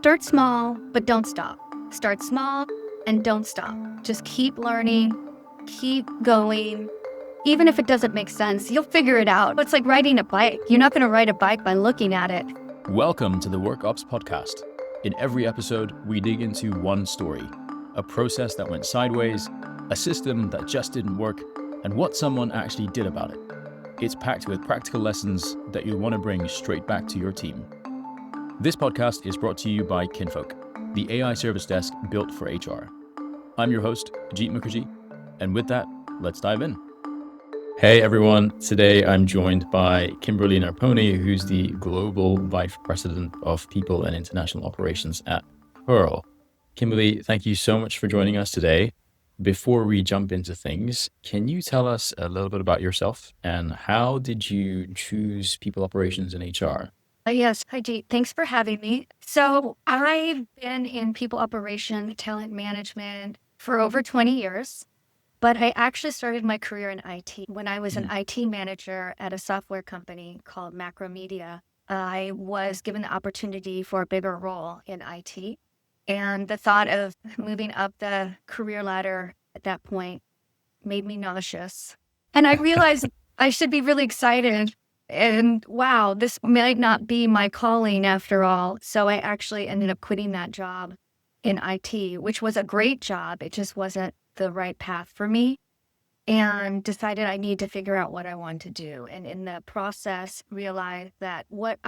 Start small, but don't stop. Start small and don't stop. Just keep learning, keep going. Even if it doesn't make sense, you'll figure it out. It's like riding a bike. You're not going to ride a bike by looking at it. Welcome to the WorkOps Podcast. In every episode, we dig into one story, a process that went sideways, a system that just didn't work, and what someone actually did about it. It's packed with practical lessons that you'll want to bring straight back to your team. This podcast is brought to you by Kinfolk, the AI service desk built for HR. I'm your host, Jeet Mukerji, and with that, let's dive in. Hey everyone, today I'm joined by Kimberly Nerpouni, who's the Global Vice President of People and International Operations at Pearl. Kimberly, thank you so much for joining us today. Before we jump into things, can you tell us a little bit about yourself and how did you choose people operations in HR? Yes. Hi, Jeet. Thanks for having me. So I've been in people operation, talent management for over 20 years, but I actually started my career in IT. When I was an IT manager at a software company called Macromedia, I was given the opportunity for a bigger role in IT. And the thought of moving up the career ladder at that point made me nauseous. And I realized I should be really excited. And wow, this might not be my calling after all. So I actually ended up quitting that job in IT, which was a great job. It just wasn't the right path for me, and decided I need to figure out what I want to do. And in the process, realized that what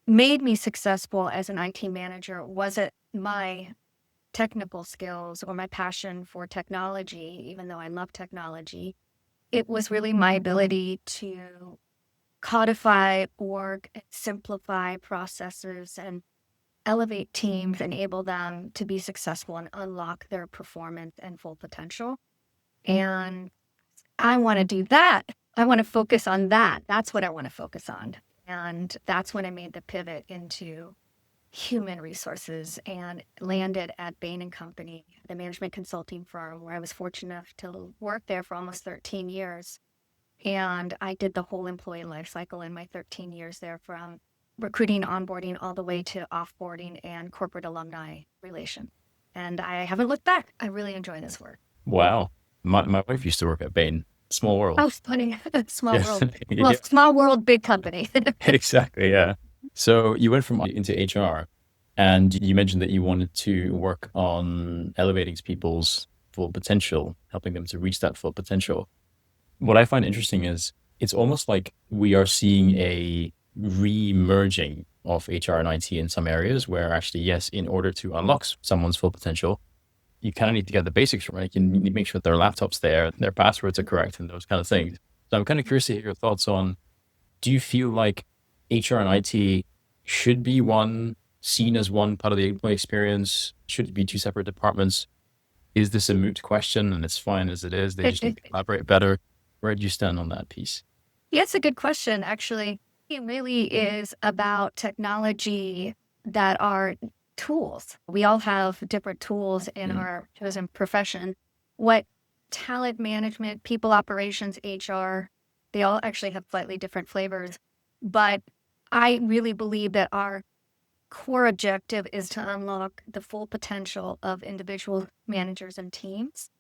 made me successful as an IT manager wasn't my technical skills or my passion for technology, even though I love technology. It was really my ability to codify, org, and simplify processes and elevate teams, enable them to be successful and unlock their performance and full potential. And I want to do that. I want to focus on that. That's what I want to focus on. And that's when I made the pivot into human resources and landed at Bain & Company, the management consulting firm, where I was fortunate enough to work there for almost 13 years. And I did the whole employee life cycle in my 13 years there, from recruiting, onboarding, all the way to offboarding and corporate alumni relation. And I haven't looked back. I really enjoy this work. Wow. My wife used to work at Bain. Small world. Oh, funny. Small Yes. world. Well, Yeah. small world, big company. Exactly, yeah. So you went from into HR and you mentioned that you wanted to work on elevating people's full potential, helping them to reach that full potential. What I find interesting is it's almost like we are seeing a re-merging of HR and IT in some areas where actually, yes, in order to unlock someone's full potential, you kind of need to get the basics right. You need to make sure their laptop's there, their passwords are correct and those kind of things. So I'm kind of curious to hear your thoughts on, do you feel like HR and IT should be seen as one part of the employee experience? Should it be two separate departments? Is this a moot question and it's fine as it is? They just need to collaborate better. Where do you stand on that piece? Yeah, it's a good question, actually. It really is about technology that are tools. We all have different tools in our chosen profession. What talent management, people operations, HR, they all actually have slightly different flavors. But I really believe that our core objective is to unlock the full potential of individual managers and teams.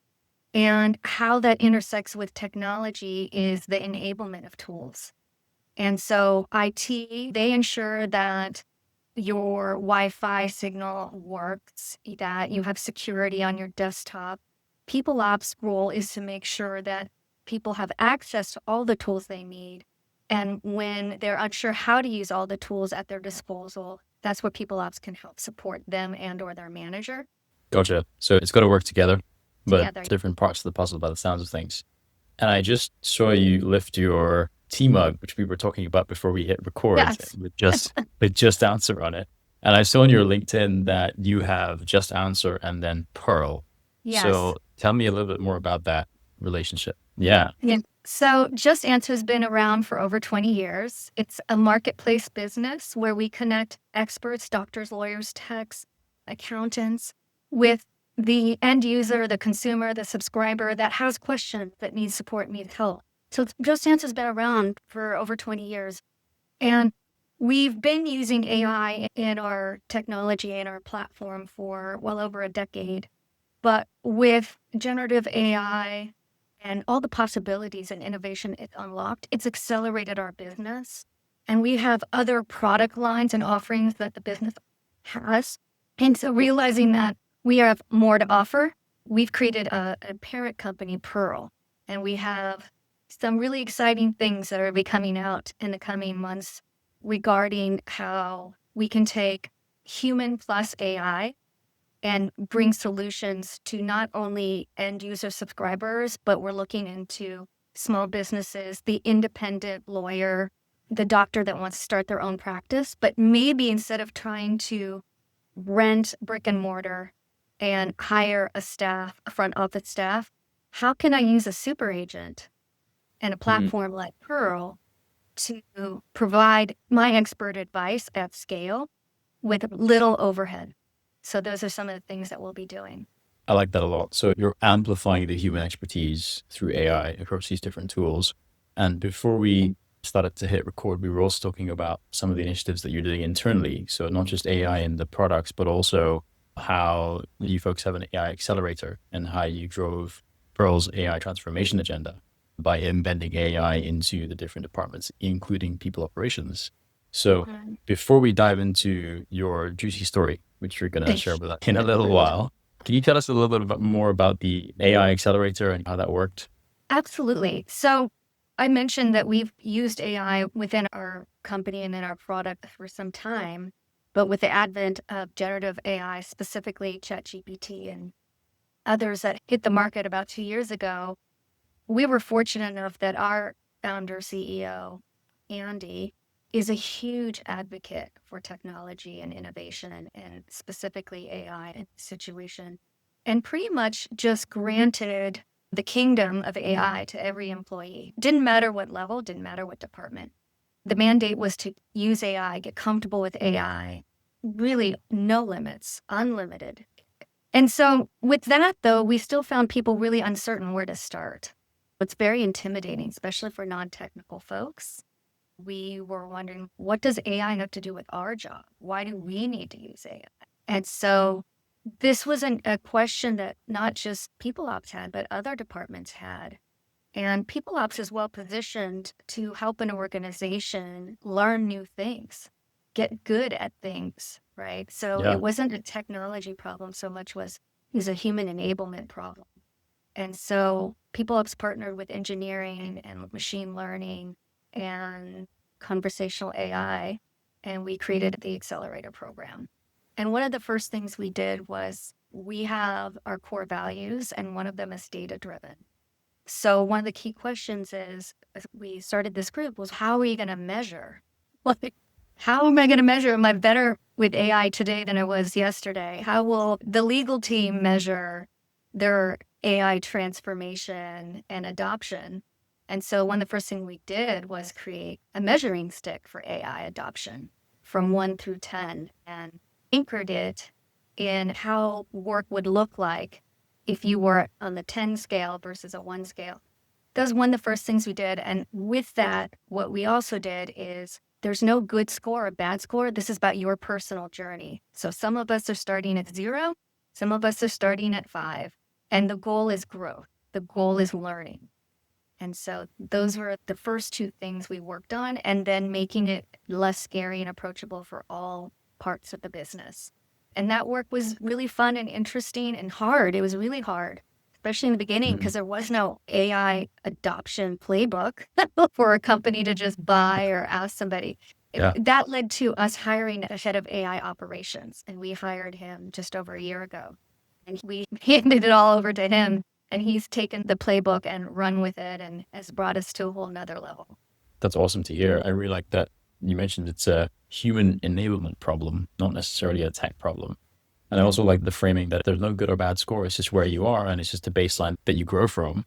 And how that intersects with technology is the enablement of tools. And so IT, they ensure that your Wi-Fi signal works, that you have security on your desktop. People ops role is to make sure that people have access to all the tools they need. And when they're unsure how to use all the tools at their disposal, that's where people ops can help support them and or their manager. Gotcha. So it's got to work together, but Together. different parts of the puzzle by the sounds of things. And I just saw you lift your tea mug, which we were talking about before we hit record, Yes. with JustAnswer on it. And I saw on your LinkedIn that you have JustAnswer and then Pearl. Yes. So tell me a little bit more about that relationship. Yeah. So JustAnswer has been around for over 20 years. It's a marketplace business where we connect experts, doctors, lawyers, techs, accountants with the end user, the consumer, the subscriber that has questions, that needs support, needs help. So JustAnswer has been around for over 20 years. And We've been using AI in our technology and our platform for well over a decade. But with generative AI and all the possibilities and innovation it unlocked, it's accelerated our business. And we have other product lines and offerings that the business has. And so realizing that we have more to offer, we've created a parent company, Pearl. And we have some really exciting things that are be coming out in the coming months regarding how we can take human plus AI and bring solutions to not only end user subscribers, but we're looking into small businesses, the independent lawyer, the doctor that wants to start their own practice. But maybe instead of trying to rent brick and mortar and hire a front office staff, how can I use a super agent and a platform like Pearl to provide my expert advice at scale with little overhead? So those are some of the things that we'll be doing. I like that a lot. So you're amplifying the human expertise through AI across these different tools. And before we started to hit record, we were also talking about some of the initiatives that you're doing internally. So not just AI in the products, but also how you folks have an AI accelerator and how you drove Pearl's AI transformation agenda by embedding AI into the different departments, including people operations. So before we dive into your juicy story, which you're going to share with us in a little while, can you tell us a little bit more about the AI accelerator and how that worked? Absolutely. So I mentioned that we've used AI within our company and in our product for some time, but with the advent of generative AI, specifically ChatGPT and others that hit the market about 2 years ago, we were fortunate enough that our founder CEO, Andy, is a huge advocate for technology and innovation and specifically AI in this situation, and pretty much just granted the kingdom of AI to every employee. Didn't matter what level, didn't matter what department. The mandate was to use AI, get comfortable with AI, really no limits, unlimited. And so with that, though, we still found people really uncertain where to start. It's very intimidating, especially for non-technical folks. We were wondering, what does AI have to do with our job? Why do we need to use AI? And so this was a question that not just People Ops had, but other departments had. And People Ops is well positioned to help an organization learn new things, get good at things, right? So it wasn't a technology problem so much as it was a human enablement problem. And so People Ops partnered with engineering and machine learning and conversational AI, and we created the accelerator program. And one of the first things we did was we have our core values, and one of them is data-driven. So one of the key questions is, as we started this group, was how are we going to measure? Like, how am I going to measure? Am I better with AI today than I was yesterday? How will the legal team measure their AI transformation and adoption? And so one of the first things we did was create a measuring stick for AI adoption from 1 through 10 and anchored it in how work would look like if you were on the 10 scale versus a 1 scale. That was one of the first things we did. And with that, what we also did is there's no good score or bad score. This is about your personal journey. So some of us are starting at 0, some of us are starting at 5. And the goal is growth. The goal is learning. And so those were the first 2 things we worked on, and then making it less scary and approachable for all parts of the business. And that work was really fun and interesting and hard. It was really hard, especially in the beginning, because there was no AI adoption playbook for a company to just buy or ask somebody. That led to us hiring a head of AI operations, and we hired him just over a year ago. And we handed it all over to him. And he's taken the playbook and run with it and has brought us to a whole nother level. That's awesome to hear. I really like that you mentioned it's a human enablement problem, not necessarily a tech problem. And I also like the framing that there's no good or bad score. It's just where you are, and it's just a baseline that you grow from.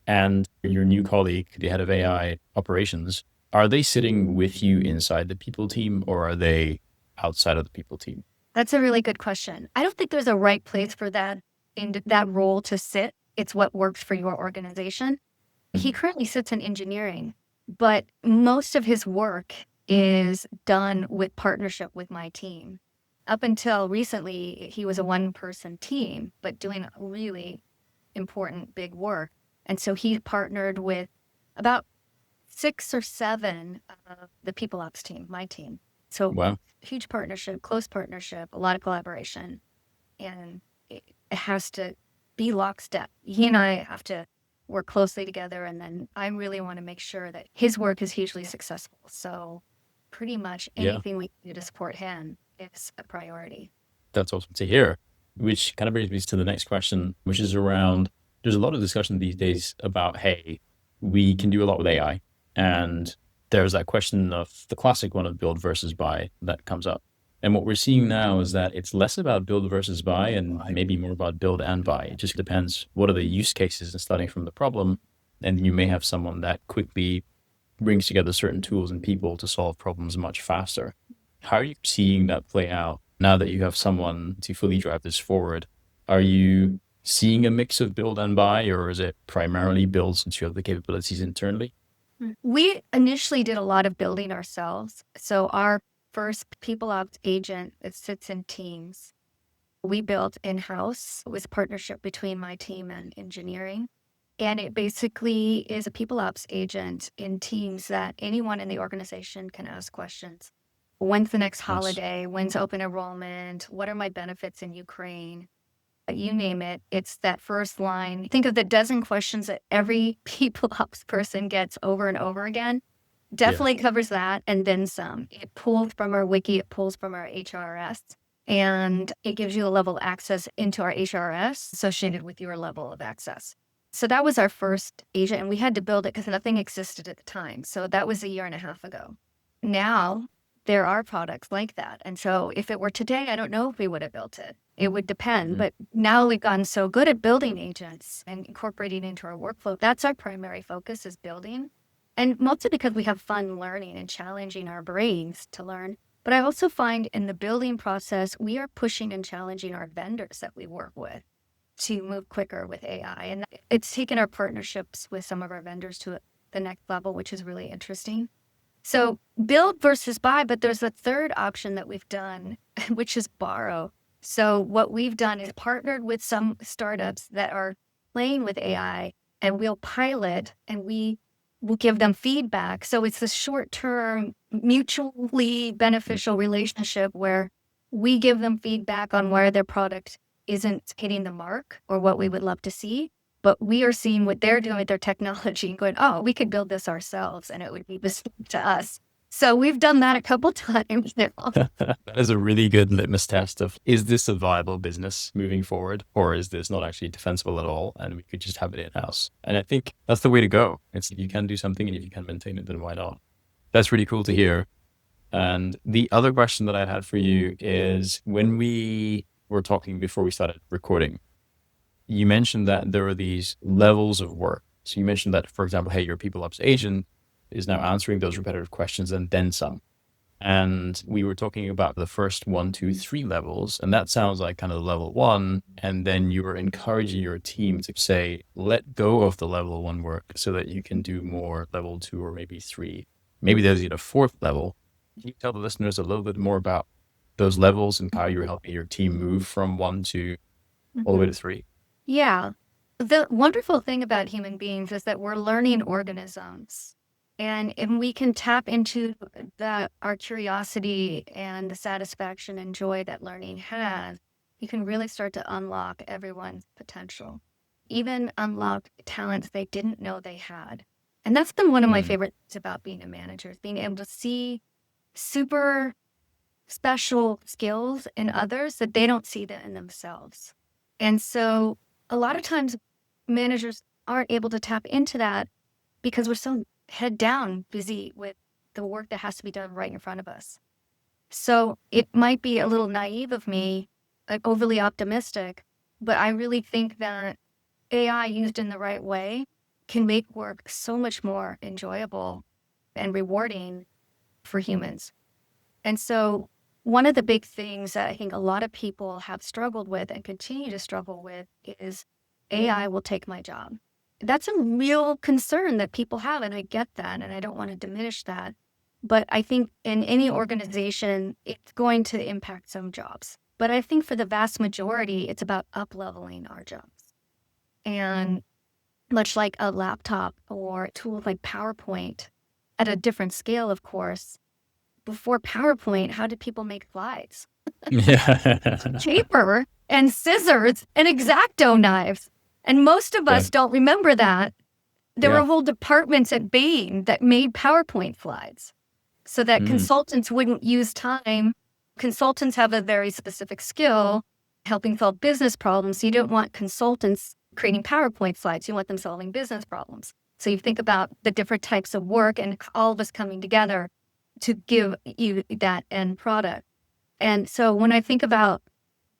And your new colleague, the head of AI operations, are they sitting with you inside the people team, or are they outside of the people team? That's a really good question. I don't think there's a right place for that in that role to sit. It's what works for your organization. He currently sits in engineering, but most of his work is done with partnership with my team. Up until recently, he was a one-person team, but doing really important, big work. And so he partnered with about 6 or 7 of the people ops team, my team. So Wow. huge partnership, close partnership, a lot of collaboration. And it has to be lockstep. He and I have to work closely together. And then I really want to make sure that his work is hugely successful. So pretty much Yeah, anything we can do to support him is a priority. that's awesome to hear. Which kind of brings me to the next question, which is around there's a lot of discussion these days about, hey, we can do a lot with AI. And there's that question of the classic one of build versus buy that comes up. And what we're seeing now is that it's less about build versus buy and maybe more about build and buy. It just depends what are the use cases and starting from the problem. And you may have someone that quickly brings together certain tools and people to solve problems much faster. How are you seeing that play out now that you have someone to fully drive this forward? Are you seeing a mix of build and buy, or is it primarily build since you have the capabilities internally? We initially did a lot of building ourselves. So our first people ops agent, it sits in teams. We built in-house. It was a partnership between my team and engineering. And it basically is a people ops agent in teams that anyone in the organization can ask questions. When's the next Nice. holiday? When's open enrollment? What are my benefits in Ukraine? You name it, it's that first line. Think of the dozen questions that every people ops person gets over and over again. Definitely covers that and then some. It pulls from our wiki, it pulls from our HRS, and it gives you a level of access into our HRS associated with your level of access. So that was our first agent, and we had to build it because nothing existed at the time. So that was a year and a half ago. Now there are products like that. And so if it were today, I don't know if we would have built it. It would depend. Mhm. But now we've gotten so good at building agents and incorporating into our workflow. That's our primary focus, is building. And mostly because we have fun learning and challenging our brains to learn. But I also find in the building process, we are pushing and challenging our vendors that we work with to move quicker with AI. And it's taken our partnerships with some of our vendors to the next level, which is really interesting. So build versus buy, but there's a third option that we've done, which is borrow. So what we've done is partnered with some startups that are playing with AI, and we'll pilot and we will give them feedback. So it's a short-term, mutually beneficial relationship where we give them feedback on where their product isn't hitting the mark or what we would love to see. But we are seeing what they're doing with their technology and going, oh, we could build this ourselves and it would be bespoke to us. So we've done that a couple times now. That is a really good litmus test of, is this a viable business moving forward, or is this not actually defensible at all and we could just have it in-house? And I think that's the way to go. It's, if you can do something and if you can maintain it, then why not? That's really cool to hear. And the other question that I had for you is, when we were talking before we started recording, you mentioned that there are these levels of work. So you mentioned that, for example, hey, your people ops agent is now answering those repetitive questions and then some. And we were talking about the first 1, 2, 3 levels. And that sounds like kind of level 1. And then you were encouraging your team to say, let go of the level 1 work so that you can do more level 2 or maybe 3. Maybe there's even a 4th level. Can you tell the listeners a little bit more about those levels and how you're helping your team move from 1 to all the way to 3? Yeah. The wonderful thing about human beings is that we're learning organisms. And we can tap into our curiosity and the satisfaction and joy that learning has. You can really start to unlock everyone's potential, even unlock talents they didn't know they had. And that's been one of my favorite things about being a manager, is being able to see super special skills in others that they don't see that in themselves. And so a lot of times managers aren't able to tap into that because we're so head down busy with the work that has to be done right in front of us. So it might be a little naive of me, like overly optimistic, but I really think that AI used in the right way can make work so much more enjoyable and rewarding for humans. And so one of the big things that I think a lot of people have struggled with and continue to struggle with is AI will take my job. That's a real concern that people have, and I get that, and I don't want to diminish that. But I think in any organization, it's going to impact some jobs. But I think for the vast majority, it's about up-leveling our jobs. And much like a laptop or tools like PowerPoint, at a different scale, of course, before PowerPoint, how did people make slides? Yeah. Paper and scissors and X-Acto knives. And most of us don't remember that. There were whole departments at Bain that made PowerPoint slides so that consultants wouldn't use time. Consultants have a very specific skill, helping solve business problems. You don't want consultants creating PowerPoint slides. You want them solving business problems. So you think about the different types of work and all of us coming together to give you that end product. And so when I think about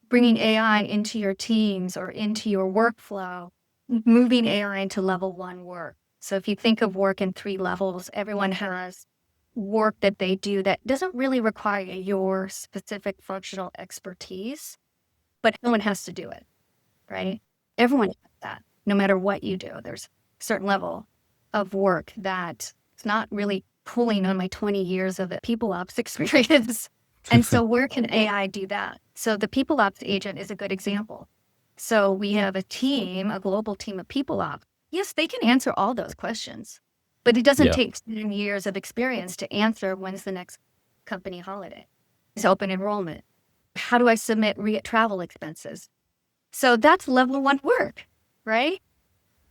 bringing AI into your teams or into your workflow, moving AI into level 1 work. So if you think of work in 3 levels, everyone has work that they do that doesn't really require your specific functional expertise, but someone has to do it, right? Everyone has that, no matter what you do. There's a certain level of work that it's not really pulling on my 20 years of people ops experience. And so where can AI do that? So the people ops agent is a good example. So we have a team, a global team of people ops. Yes, they can answer all those questions, but it doesn't take 10 years of experience to answer when's the next company holiday. It's open enrollment. How do I submit travel expenses? So that's level 1 work, right?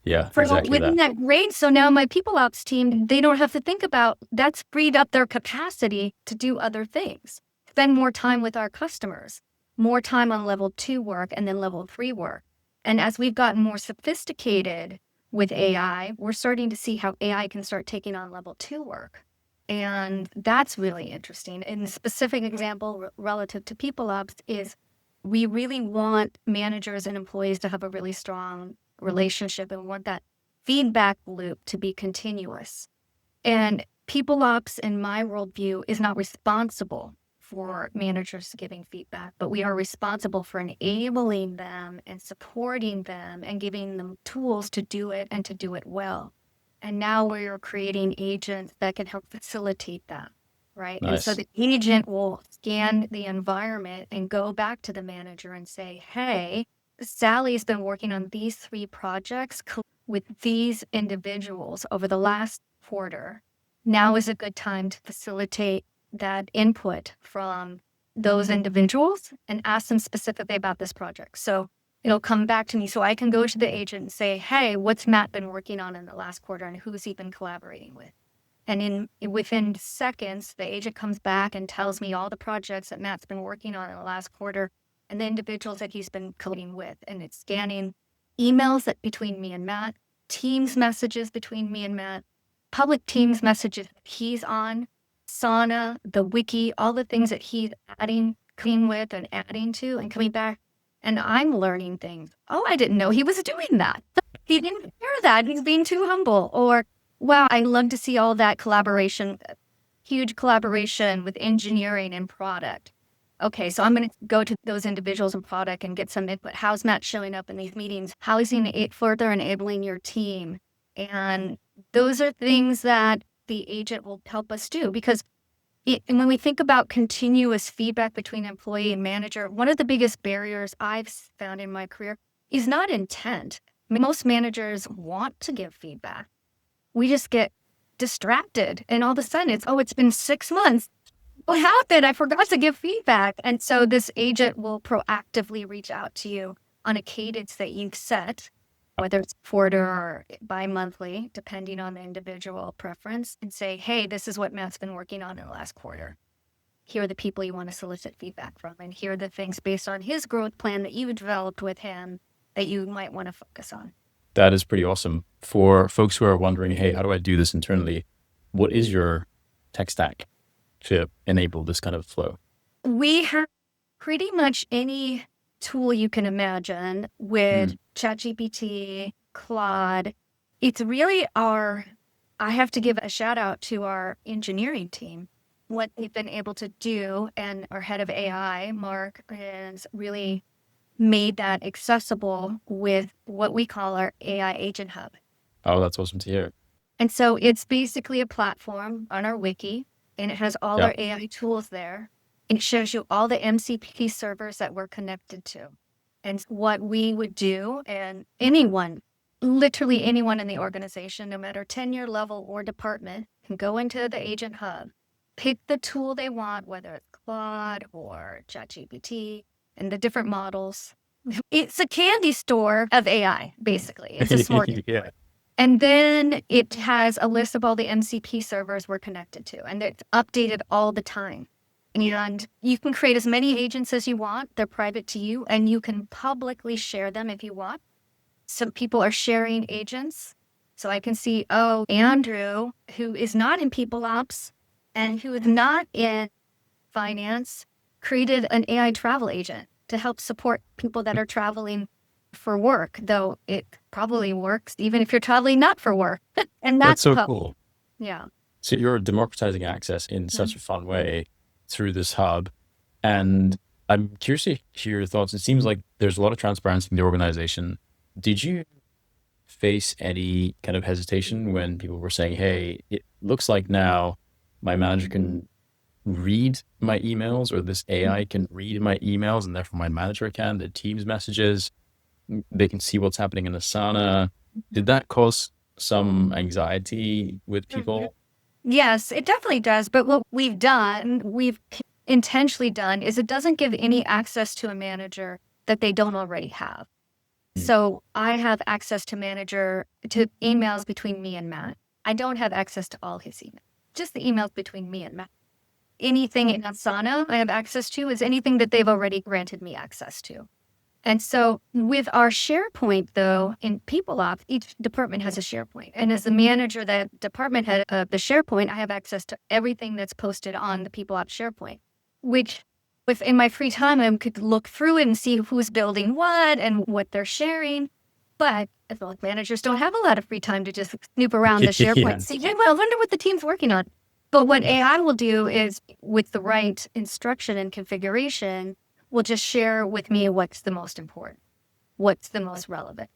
Yeah, Within that grade. So now my people ops team, they don't have to think about, that's freed up their capacity to do other things. Spend more time with our customers, more time on level 2 work and then level 3 work. And as we've gotten more sophisticated with AI, we're starting to see how AI can start taking on level 2 work. And that's really interesting. And the specific example relative to people ops is we really want managers and employees to have a really strong relationship and want that feedback loop to be continuous. And people ops, in my worldview, is not responsible for managers giving feedback, but we are responsible for enabling them and supporting them and giving them tools to do it and to do it well. And now we're creating agents that can help facilitate that, right? Nice. And so the agent will scan the environment and go back to the manager and say, hey, Sally's been working on these 3 projects with these individuals over the last quarter. Now is a good time to facilitate that input from those individuals and ask them specifically about this project. So it'll come back to me so I can go to the agent and say, hey, what's Matt been working on in the last quarter and who's he been collaborating with? And within seconds, the agent comes back and tells me all the projects that Matt's been working on in the last quarter and the individuals that he's been collaborating with. And it's scanning emails that between me and Matt, Teams messages between me and Matt, public Teams messages he's on, Sauna, the wiki, all the things that he's adding, clean with and adding to and coming back. And I'm learning things. Oh, I didn't know he was doing that. He didn't share that. He's being too humble. Or, wow, I love to see all that collaboration, huge collaboration with engineering and product. Okay, so I'm going to go to those individuals in product and get some input. How's Matt showing up in these meetings? How is he further enabling your team? And those are things that the agent will help us do because when we think about continuous feedback between employee and manager, one of the biggest barriers I've found in my career is not intent. Most managers want to give feedback. We just get distracted and all of a sudden it's been 6 months. What happened? I forgot to give feedback. And so this agent will proactively reach out to you on a cadence that you've set, whether it's quarter or bi-monthly, depending on the individual preference, and say, hey, this is what Matt's been working on in the last quarter. Here are the people you want to solicit feedback from, and here are the things based on his growth plan that you developed with him that you might want to focus on. That is pretty awesome. For folks who are wondering, hey, how do I do this internally? What is your tech stack to enable this kind of flow? We have pretty much any tool you can imagine with ChatGPT, Claude. It's really I have to give a shout out to our engineering team. What they've been able to do, and our head of AI, Mark, has really made that accessible with what we call our AI Agent Hub. Oh, that's awesome to hear. And so it's basically a platform on our wiki and it has all Yeah. our AI tools there. And it shows you all the MCP servers that we're connected to and what we would do. And anyone, literally anyone in the organization, no matter tenure level or department, can go into the Agent Hub, pick the tool they want, whether it's Claude or ChatGPT and the different models. It's a candy store of AI, basically. It's a smorgasbord. Yeah. And then it has a list of all the MCP servers we're connected to, and it's updated all the time. And you can create as many agents as you want. They're private to you, and you can publicly share them if you want. Some people are sharing agents. So I can see, oh, Andrew, who is not in people ops and who is not in finance, created an AI travel agent to help support people that are traveling for work, though it probably works even if you're traveling not for work. And That's so public. cool. Yeah. So you're democratizing access in such a fun way through this hub. And I'm curious to hear your thoughts. It seems like there's a lot of transparency in the organization. Did you face any kind of hesitation when people were saying, hey, it looks like now my manager can read my emails, or this AI can read my emails, and therefore my manager can, the Teams messages, they can see what's happening in Asana. Did that cause some anxiety with people? Yes, it definitely does. But what we've intentionally done, is it doesn't give any access to a manager that they don't already have. So I have access to emails between me and Matt. I don't have access to all his emails, just the emails between me and Matt. Anything in Asana I have access to is anything that they've already granted me access to. And so with our SharePoint, though, in PeopleOps, each department has a SharePoint. And as the manager, that department head of the SharePoint, I have access to everything that's posted on the PeopleOps SharePoint, which in my free time, I could look through it and see who's building what and what they're sharing. But I feel like managers don't have a lot of free time to just snoop around the SharePoint and see, hey, well, I wonder what the team's working on. But what AI will do is, with the right instruction and configuration, will just share with me what's the most important, what's the most relevant,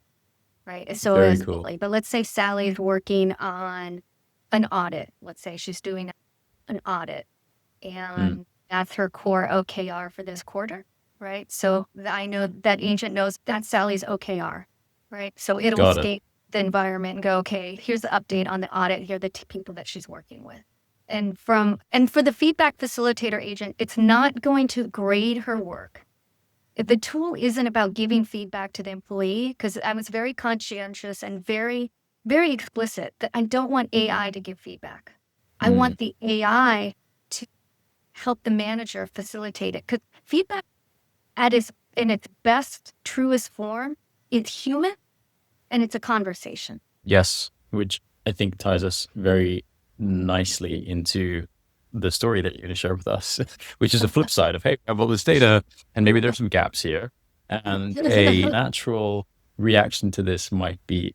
right? So Very cool. But let's say Sally's working on an audit. Let's say she's doing an audit, and that's her core OKR for this quarter, right? So I know that agent knows that's Sally's OKR, right? So it'll state the environment and go, okay, here's the update on the audit. Here are the people that she's working with. And for the feedback facilitator agent, it's not going to grade her work. If the tool isn't about giving feedback to the employee, because I was very conscientious and very, very explicit that I don't want AI to give feedback. I want the AI to help the manager facilitate it. Because feedback in its best, truest form, it's human and it's a conversation. Yes, which I think ties us very nicely into the story that you're going to share with us, which is the flip side of, hey, I have all this data and maybe there's some gaps here. And a natural reaction to this might be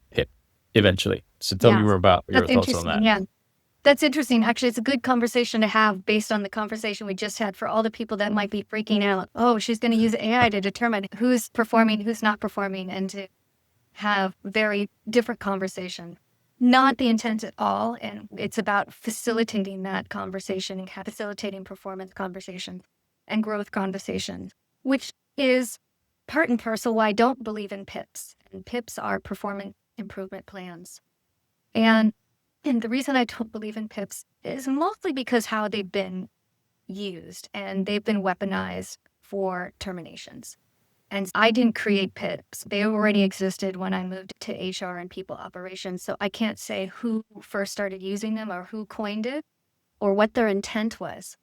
PIP eventually. So tell me more about your thoughts on that. Yeah. That's interesting. Actually, it's a good conversation to have based on the conversation we just had for all the people that might be freaking out. Oh, she's going to use AI to determine who's performing, who's not performing, and to have very different conversation. Not the intent at all. And it's about facilitating that conversation and facilitating performance conversations and growth conversations, which is part and parcel why I don't believe in PIPs. And PIPs are performance improvement plans. And the reason I don't believe in PIPs is mostly because how they've been used, and they've been weaponized for terminations. And I didn't create PIPs. They already existed when I moved to HR and people operations. So I can't say who first started using them or who coined it or what their intent was.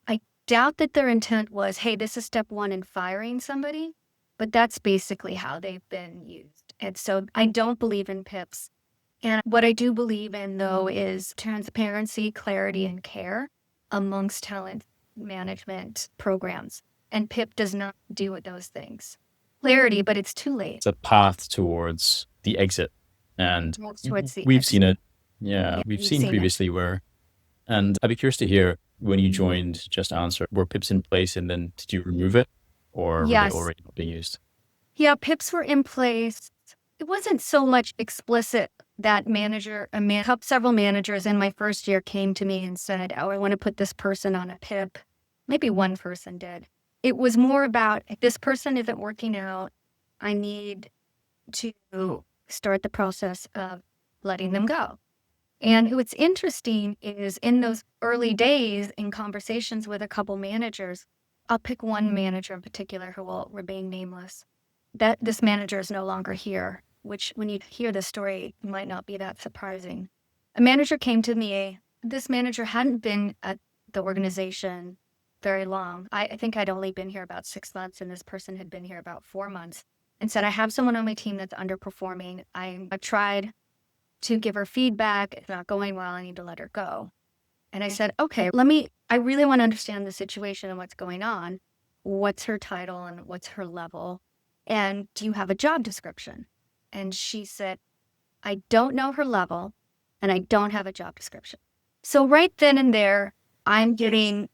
I doubt that their intent was, hey, this is step one in firing somebody, but that's basically how they've been used. And so I don't believe in PIPs. And what I do believe in, though, is transparency, clarity, and care amongst talent management programs. And PIP does not do those things. Clarity, but it's too late. It's a path towards the exit. And we've seen it. Yeah, we've seen previously where, and I'd be curious to hear, when you joined JustAnswer, were PIPs in place and then did you remove it, or were they already not being used? Yeah, PIPs were in place. It wasn't so much explicit that manager, several managers in my first year came to me and said, oh, I want to put this person on a PIP. Maybe one person did. It was more about, if this person isn't working out, I need to start the process of letting them go. And what's interesting is in those early days in conversations with a couple managers, I'll pick one manager in particular who will remain nameless, that this manager is no longer here, which when you hear this story, might not be that surprising. A manager came to me. This manager hadn't been at the organization very long. I think I'd only been here about 6 months, and this person had been here about 4 months, and said, I have someone on my team that's underperforming. I've tried to give her feedback. It's not going well. I need to let her go. And I said, okay, I really want to understand the situation and what's going on. What's her title and what's her level? And do you have a job description? And she said, I don't know her level and I don't have a job description. So right then and there, I'm getting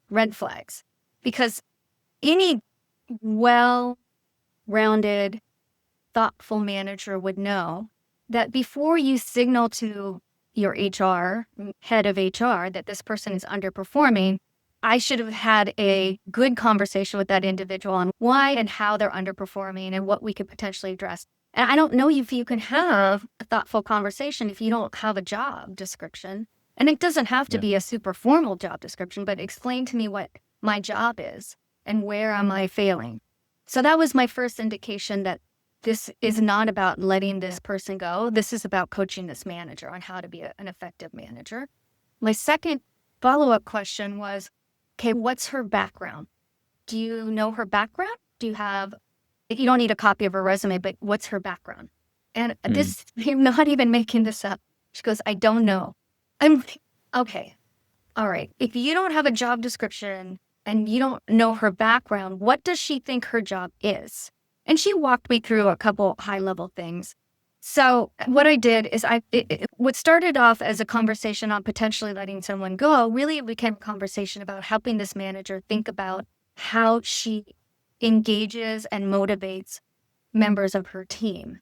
red flags, because any well-rounded, thoughtful manager would know that before you signal to your HR, head of HR, that this person is underperforming, I should have had a good conversation with that individual on why and how they're underperforming and what we could potentially address. And I don't know if you can have a thoughtful conversation if you don't have a job description. And it doesn't have to be a super formal job description, but explain to me what my job is and where am I failing. So that was my first indication that this is not about letting this person go. This is about coaching this manager on how to be an effective manager. My second follow-up question was, okay, what's her background? Do you know her background? You don't need a copy of her resume, but what's her background? And this, I'm not even making this up. She goes, I don't know. I'm like, okay, all right. If you don't have a job description and you don't know her background, what does she think her job is? And she walked me through a couple high-level things. So what I did is what started off as a conversation on potentially letting someone go really became a conversation about helping this manager think about how she engages and motivates members of her team,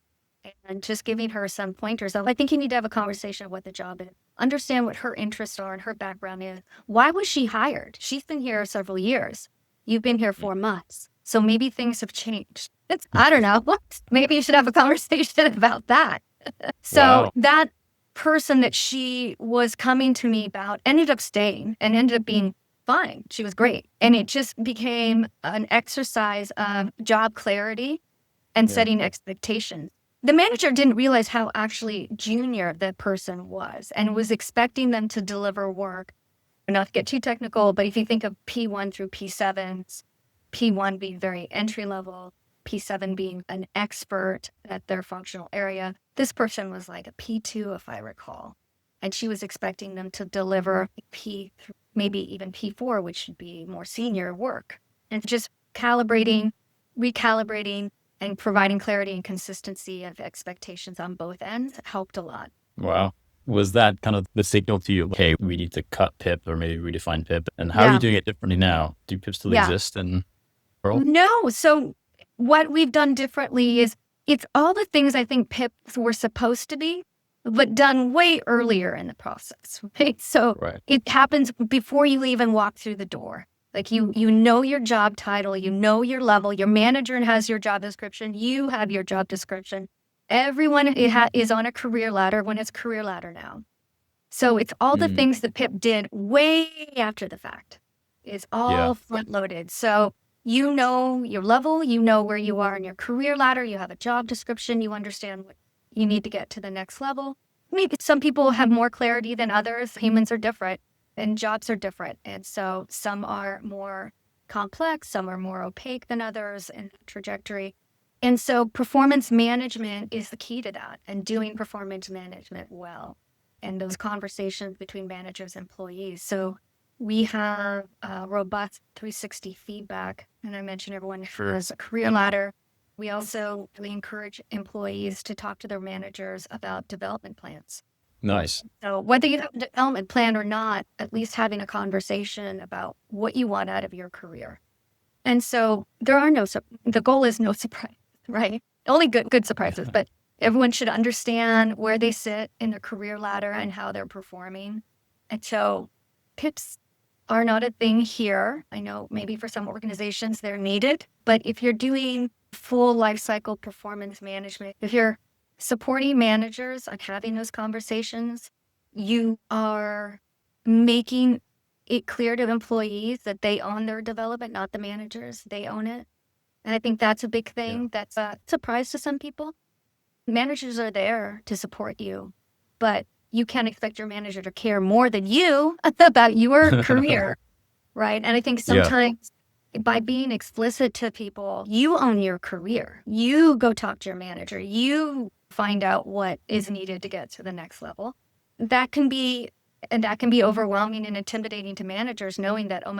and just giving her some pointers of, I think you need to have a conversation of what the job is, understand what her interests are and her background is. Why was she hired? She's been here several years. You've been here 4 months. So maybe things have changed. I don't know. Maybe you should have a conversation about that. So that person that she was coming to me about ended up staying and ended up being fine. She was great. And it just became an exercise of job clarity and setting expectations. The manager didn't realize how actually junior the person was and was expecting them to deliver work. Not to get too technical, but if you think of P1 through P7s, P1 being very entry level, P7 being an expert at their functional area, this person was like a P2, if I recall. And she was expecting them to deliver P3, maybe even P4, which should be more senior work. And just recalibrating, and providing clarity and consistency of expectations on both ends helped a lot. Wow. Was that kind of the signal to you, okay, we need to cut PIP or maybe redefine PIP? And how are you doing it differently now? Do PIP still exist in the world? No. So what we've done differently is it's all the things I think PIPs were supposed to be, but done way earlier in the process, right? So it happens before you even walk through the door. Like you know your job title, you know your level, your manager has your job description, you have your job description. Everyone is on a career ladder when it's career ladder now. So it's all the things that PIP did way after the fact. It's all front loaded. So you know your level, you know where you are in your career ladder, you have a job description, you understand what you need to get to the next level. Maybe some people have more clarity than others. Humans are different and jobs are different. And so some are more complex, some are more opaque than others in trajectory. And so performance management is the key to that, and doing performance management well, and those conversations between managers and employees. So we have robust 360 feedback. And I mentioned everyone has a career ladder. We also really encourage employees to talk to their managers about development plans. Nice. So whether you have a development plan or not, at least having a conversation about what you want out of your career. And so there are the goal is no surprise, right? Only good surprises, but Everyone should understand where they sit in their career ladder and how they're performing. And so PIPs are not a thing here. I know maybe for some organizations they're needed, but if you're doing full life cycle performance management, if you're supporting managers on having those conversations, you are making it clear to employees that they own their development, not the managers. They own it. And I think that's a big thing that's a surprise to some people. Managers are there to support you, but you can't expect your manager to care more than you about your career, right? And I think sometimes by being explicit to people, you own your career. You go talk to your manager. You find out what is needed to get to the next level. That can be overwhelming and intimidating to managers, knowing that, oh,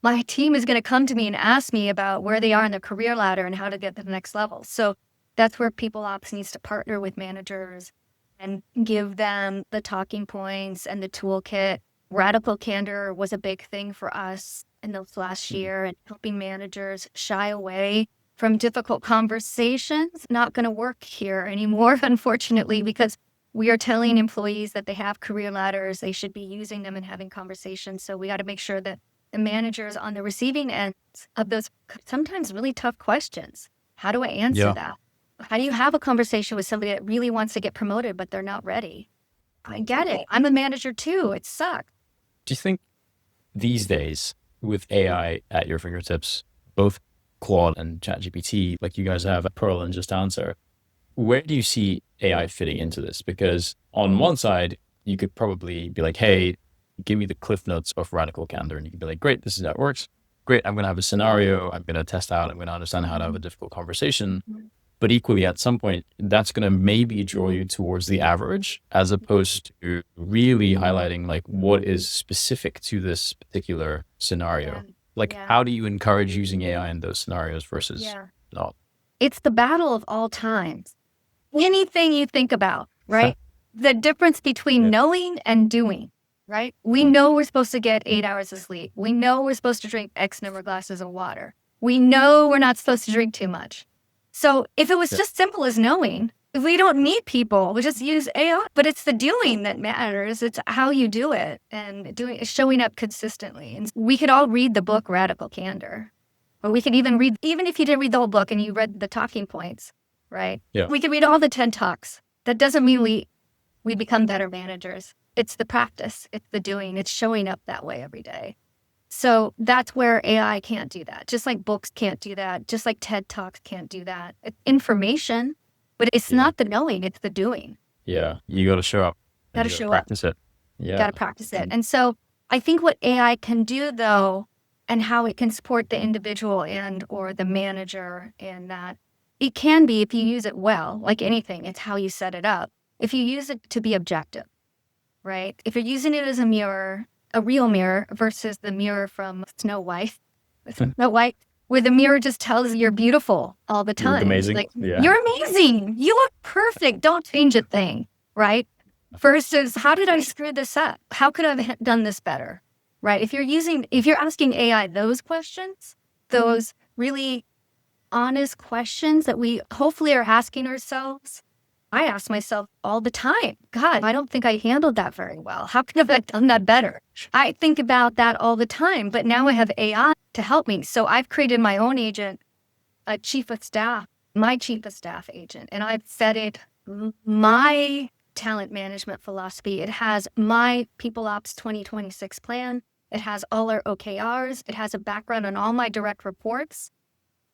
my team is going to come to me and ask me about where they are in their career ladder and how to get to the next level. So that's where people ops needs to partner with managers and give them the talking points and the toolkit. Radical candor was a big thing for us in the last year, and helping managers shy away from difficult conversations. Not going to work here anymore, unfortunately, because we are telling employees that they have career ladders, they should be using them and having conversations. So we got to make sure that the managers on the receiving end of those sometimes really tough questions. How do I answer that? How do you have a conversation with somebody that really wants to get promoted, but they're not ready? I get it. I'm a manager too. It sucks. Do you think these days, with AI at your fingertips, both Claude and ChatGPT, like you guys have at Pearl and JustAnswer, where do you see AI fitting into this? Because on one side, you could probably be like, hey, give me the cliff notes of radical candor. And you could be like, great, this is how it works. Great, I'm going to have a scenario. I'm going to test out. I'm going to understand how to have a difficult conversation. But equally, at some point, that's going to maybe draw you towards the average, as opposed to really highlighting like what is specific to this particular scenario. How do you encourage using AI in those scenarios versus not? It's the battle of all times. Anything you think about, right? The difference between knowing and doing, right? We know we're supposed to get 8 hours of sleep. We know we're supposed to drink X number of glasses of water. We know we're not supposed to drink too much. So if it was just simple as knowing, if we don't need people, we just use AI. But it's the doing that matters. It's how you do it and showing up consistently. And we could all read the book Radical Candor. Or we could even read, even if you didn't read the whole book and you read the talking points, right? Yeah. We could read all the TED Talks. That doesn't mean we become better managers. It's the practice. It's the doing. It's showing up that way every day. So that's where AI can't do that. Just like books can't do that. Just like TED Talks can't do that. It's information, but it's not the knowing, it's the doing. Yeah. You got to show up. Got to show practice it. Yeah. Got to practice it. And so I think what AI can do though, and how it can support the individual and or the manager, and that it can be, if you use it well, like anything, it's how you set it up. If you use it to be objective, right? If you're using it as a mirror, a real mirror versus the mirror from Snow White, where the mirror just tells you you're beautiful all the time. You look amazing. You're amazing. You look perfect. Don't change a thing, right? Versus, how did I screw this up? How could I have done this better, right? If you're asking AI those questions, those really honest questions that we hopefully are asking ourselves, I ask myself all the time, God, I don't think I handled that very well. How could I have done that better? I think about that all the time, but now I have AI to help me. So I've created my own agent, my chief of staff agent, and I've fed it my talent management philosophy. It has my People Ops 2026 plan. It has all our OKRs. It has a background on all my direct reports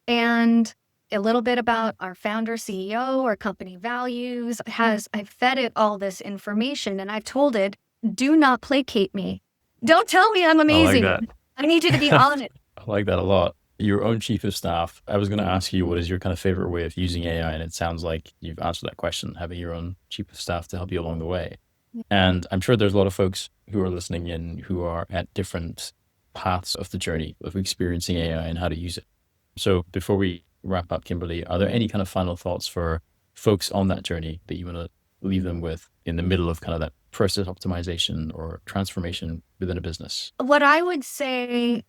and a little bit about our founder, CEO, our company values. I've fed it all this information, and I've told it, do not placate me. Don't tell me I'm amazing. I like that. I need you to be honest. I like that a lot. Your own chief of staff. I was going to ask you, what is your kind of favorite way of using AI? And it sounds like you've answered that question, having your own chief of staff to help you along the way. And I'm sure there's a lot of folks who are listening in who are at different paths of the journey of experiencing AI and how to use it. So before we wrap up, Kimberly, are there any kind of final thoughts for folks on that journey that you want to leave them with in the middle of kind of that process optimization or transformation within a business? What I would say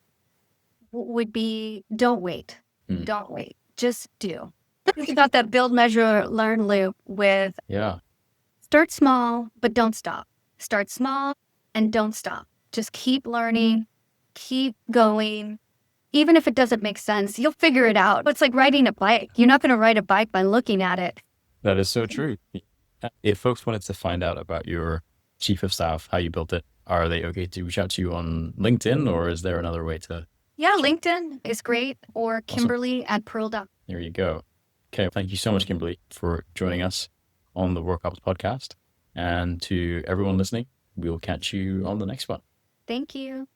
would be, don't wait. Don't wait. Just do. Think about that build, measure, learn loop with Yeah. start small, but don't stop. Start small and don't stop. Just keep learning, keep going. Even if it doesn't make sense, you'll figure it out. It's like riding a bike. You're not going to ride a bike by looking at it. That is so true. If folks wanted to find out about your chief of staff, how you built it, are they okay to reach out to you on LinkedIn, or is there another way to? Yeah, LinkedIn is great, or Kimberly at Pearl. There you go. Okay. Thank you so much, Kimberly, for joining us on the WorkOps podcast. And to everyone listening, we'll catch you on the next one. Thank you.